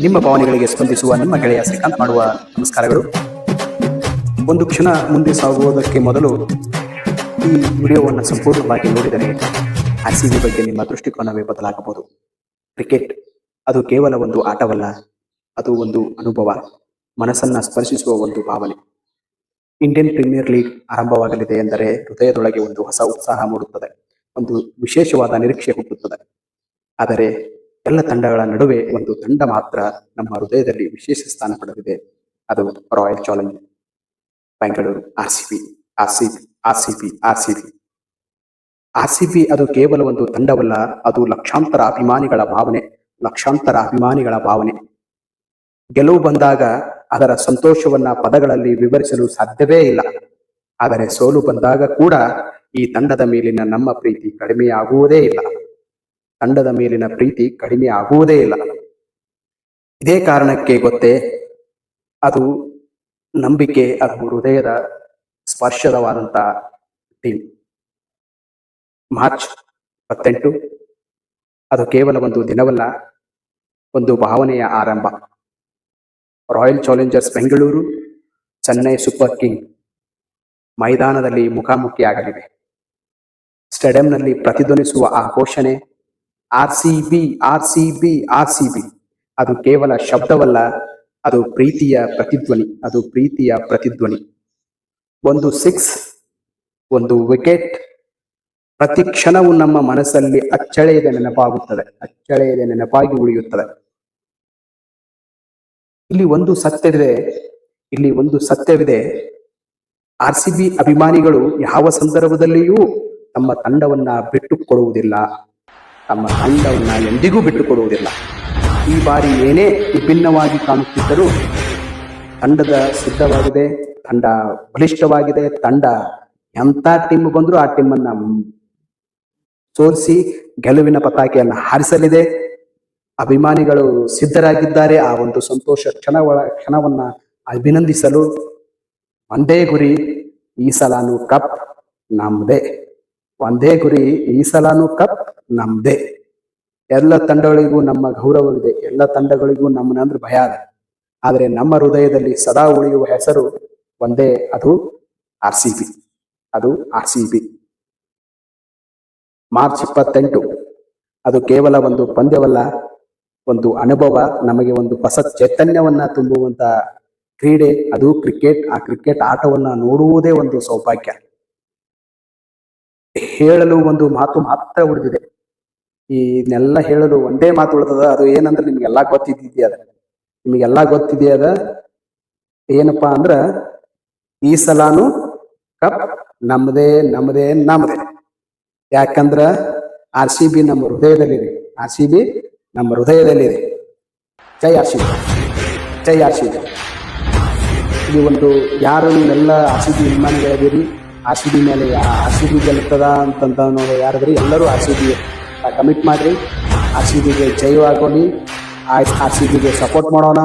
ನಿಮ್ಮ ಭಾವನೆಗಳಿಗೆ ಸ್ಪಂದಿಸುವ ನಿಮ್ಮ ಗೆಳೆಯ ಶ್ರೀಕಾಂತ್ ಮಾಡುವ ನಮಸ್ಕಾರಗಳು. ಒಂದು ಕ್ಷಣ ಮುಂದೆ ಸಾಗುವುದಕ್ಕೆ ಮೊದಲು ಈ ವಿಡಿಯೋವನ್ನು ಸಂಪೂರ್ಣವಾಗಿ ನೋಡಿದರೆ ಆರ್ಸಿಬಿ ಬಗ್ಗೆ ನಿಮ್ಮ ದೃಷ್ಟಿಕೋನವೇ ಬದಲಾಗಬಹುದು. ಕ್ರಿಕೆಟ್ ಅದು ಕೇವಲ ಒಂದು ಆಟವಲ್ಲ, ಅದು ಒಂದು ಅನುಭವ, ಮನಸ್ಸನ್ನ ಸ್ಪರ್ಶಿಸುವ ಒಂದು ಭಾವನೆ. ಇಂಡಿಯನ್ ಪ್ರೀಮಿಯರ್ ಲೀಗ್ ಆರಂಭವಾಗಲಿದೆ ಎಂದರೆ ಹೃದಯದೊಳಗೆ ಒಂದು ಹೊಸ ಉತ್ಸಾಹ ಮೂಡುತ್ತದೆ, ಒಂದು ವಿಶೇಷವಾದ ನಿರೀಕ್ಷೆ ಹುಟ್ಟುತ್ತದೆ. ಆದರೆ ಎಲ್ಲ ತಂಡಗಳ ನಡುವೆ ಒಂದು ತಂಡ ಮಾತ್ರ ನಮ್ಮ ಹೃದಯದಲ್ಲಿ ವಿಶೇಷ ಸ್ಥಾನ ಪಡೆದಿದೆ. ಅದು ರಾಯಲ್ ಚಾಲೆಂಜ್ ಬೆಂಗಳೂರು. ಆರ್ಸಿಬಿ ಅದು ಕೇವಲ ಒಂದು ತಂಡವಲ್ಲ, ಅದು ಲಕ್ಷಾಂತರ ಅಭಿಮಾನಿಗಳ ಭಾವನೆ. ಗೆಲುವು ಬಂದಾಗ ಅದರ ಸಂತೋಷವನ್ನ ಪದಗಳಲ್ಲಿ ವಿವರಿಸಲು ಸಾಧ್ಯವೇ ಇಲ್ಲ. ಆದರೆ ಸೋಲು ಬಂದಾಗ ಕೂಡ ಈ ತಂಡದ ಮೇಲಿನ ನಮ್ಮ ಪ್ರೀತಿ ಕಡಿಮೆಯಾಗುವುದೇ ಇಲ್ಲ. ಇದೇ ಕಾರಣಕ್ಕೆ ಗೊತ್ತೇ, ಅದು ನಂಬಿಕೆ, ಅದು ಹೃದಯದ ಸ್ಪರ್ಶದವಾದಂತ ಟೀಮ್. ಮಾರ್ಚ್ 28 ಅದು ಕೇವಲ ಒಂದು ದಿನವಲ್ಲ, ಒಂದು ಭಾವನೆಯ ಆರಂಭ. Royal Challengers Bengaluru Chennai super king ಮೈದಾನದಲ್ಲಿ ಮುಖಾಮುಖಿಯಾಗಲಿವೆ. ಸ್ಟೇಡಿಯಂನಲ್ಲಿ ಪ್ರತಿಧ್ವನಿಸುವ ಆ ಘೋಷಣೆ ಆರ್ಸಿಬಿ. ಅದು ಕೇವಲ ಶಬ್ದವಲ್ಲ, ಅದು ಪ್ರೀತಿಯ ಪ್ರತಿಧ್ವನಿ. ಒಂದು ಸಿಕ್ಸ್, ಒಂದು ವಿಕೆಟ್, ಪ್ರತಿ ಕ್ಷಣವೂ ನಮ್ಮ ಮನಸ್ಸಲ್ಲಿ ಅಚ್ಚಳಿಯದೆ ನೆನಪಾಗಿ ಉಳಿಯುತ್ತದೆ. ಇಲ್ಲಿ ಒಂದು ಸತ್ಯವಿದೆ. ಆರ್ಸಿಬಿ ಅಭಿಮಾನಿಗಳು ಯಾವ ಸಂದರ್ಭದಲ್ಲಿಯೂ ತಮ್ಮ ತಂಡವನ್ನ ಎಂದಿಗೂ ಬಿಟ್ಟುಕೊಡುವುದಿಲ್ಲ. ಈ ಬಾರಿ ಏನೇ ವಿಭಿನ್ನವಾಗಿ ಕಾಣುತ್ತಿದ್ದರೂ ತಂಡದ ಸಿದ್ಧವಾಗಿದೆ, ತಂಡ ಬಲಿಷ್ಠವಾಗಿದೆ. ತಂಡ ಎಂಥ ಟೀಮ್ ಬಂದರೂ ಆ ಟೀಮನ್ನ ಸೋಲಿಸಿ ಗೆಲುವಿನ ಪತಾಕೆಯನ್ನು ಹಾರಿಸಲಿದೆ. ಅಭಿಮಾನಿಗಳು ಸಿದ್ಧರಾಗಿದ್ದಾರೆ ಆ ಒಂದು ಸಂತೋಷ ಕ್ಷಣವನ್ನ ಅಭಿನಂದಿಸಲು. ಒಂದೇ ಗುರಿ, ಈ ಸಲಾನು ಕಪ್ ನಮ್ದೇ. ಎಲ್ಲ ತಂಡಗಳಿಗೂ ನಮ್ಮ ಗೌರವವಿದೆ, ಎಲ್ಲ ತಂಡಗಳಿಗೂ ನಮ್ಮನಂದ್ರೆ ಭಯ ಇದೆ. ಆದರೆ ನಮ್ಮ ಹೃದಯದಲ್ಲಿ ಸದಾ ಉಳಿಯುವ ಹೆಸರು ಒಂದೇ, ಅದು ಆರ್ಸಿಬಿ. ಮಾರ್ಚ್ 28 ಅದು ಕೇವಲ ಒಂದು ಪಂದ್ಯವಲ್ಲ, ಒಂದು ಅನುಭವ, ನಮಗೆ ಒಂದು ಹೊಸ ಚೈತನ್ಯವನ್ನ ತುಂಬುವಂತ ಕ್ರೀಡೆ, ಅದು ಕ್ರಿಕೆಟ್. ಆ ಕ್ರಿಕೆಟ್ ಆಟವನ್ನ ನೋಡುವುದೇ ಒಂದು ಸೌಭಾಗ್ಯ. ಹೇಳಲು ಒಂದು ಮಾತು ಮಾತ್ರ ಉಳಿದಿದೆ. ಇದನ್ನೆಲ್ಲ ಹೇಳಲು ಒಂದೇ ಮಾತು ಉಳಿದದ. ಅದು ಏನಂದ್ರೆ ನಿಮ್ಗೆಲ್ಲಾ ಗೊತ್ತಿದೆಯದ ಏನಪ್ಪಾ ಅಂದ್ರ, ಈ ಸಲಾನು ಕಪ್ ನಮ್ಮದೇ. ಯಾಕಂದ್ರ ಆರ್ಸಿಬಿ ನಮ್ಮ ಹೃದಯದಲ್ಲಿದೆ. ಜೈ ಆರ್ಸಿಬಿ. ಇದು ಒಂದು, ಯಾರು ನೀವೆಲ್ಲ ಆರ್ಸಿಬಿ ಅಭಿಮಾನಿಗಳಿದ್ದೀರಿ, ಆರ್ಸಿಬಿ ಮೇಲೆ ಆರ್ಸಿಬಿ ಗೆಲ್ತದ ಅಂತಂತ ಯಾರಿದ್ರಿ, ಎಲ್ಲರೂ ಆರ್ಸಿಬಿ ಕಮಿಟ್ ಮಾಡ್ರಿ. ಆರ್ಸಿಬಿಗೆ ಜೈವಾಗೋಣ, ಆರ್ಸಿಬಿಗೆ ಸಪೋರ್ಟ್ ಮಾಡೋಣ.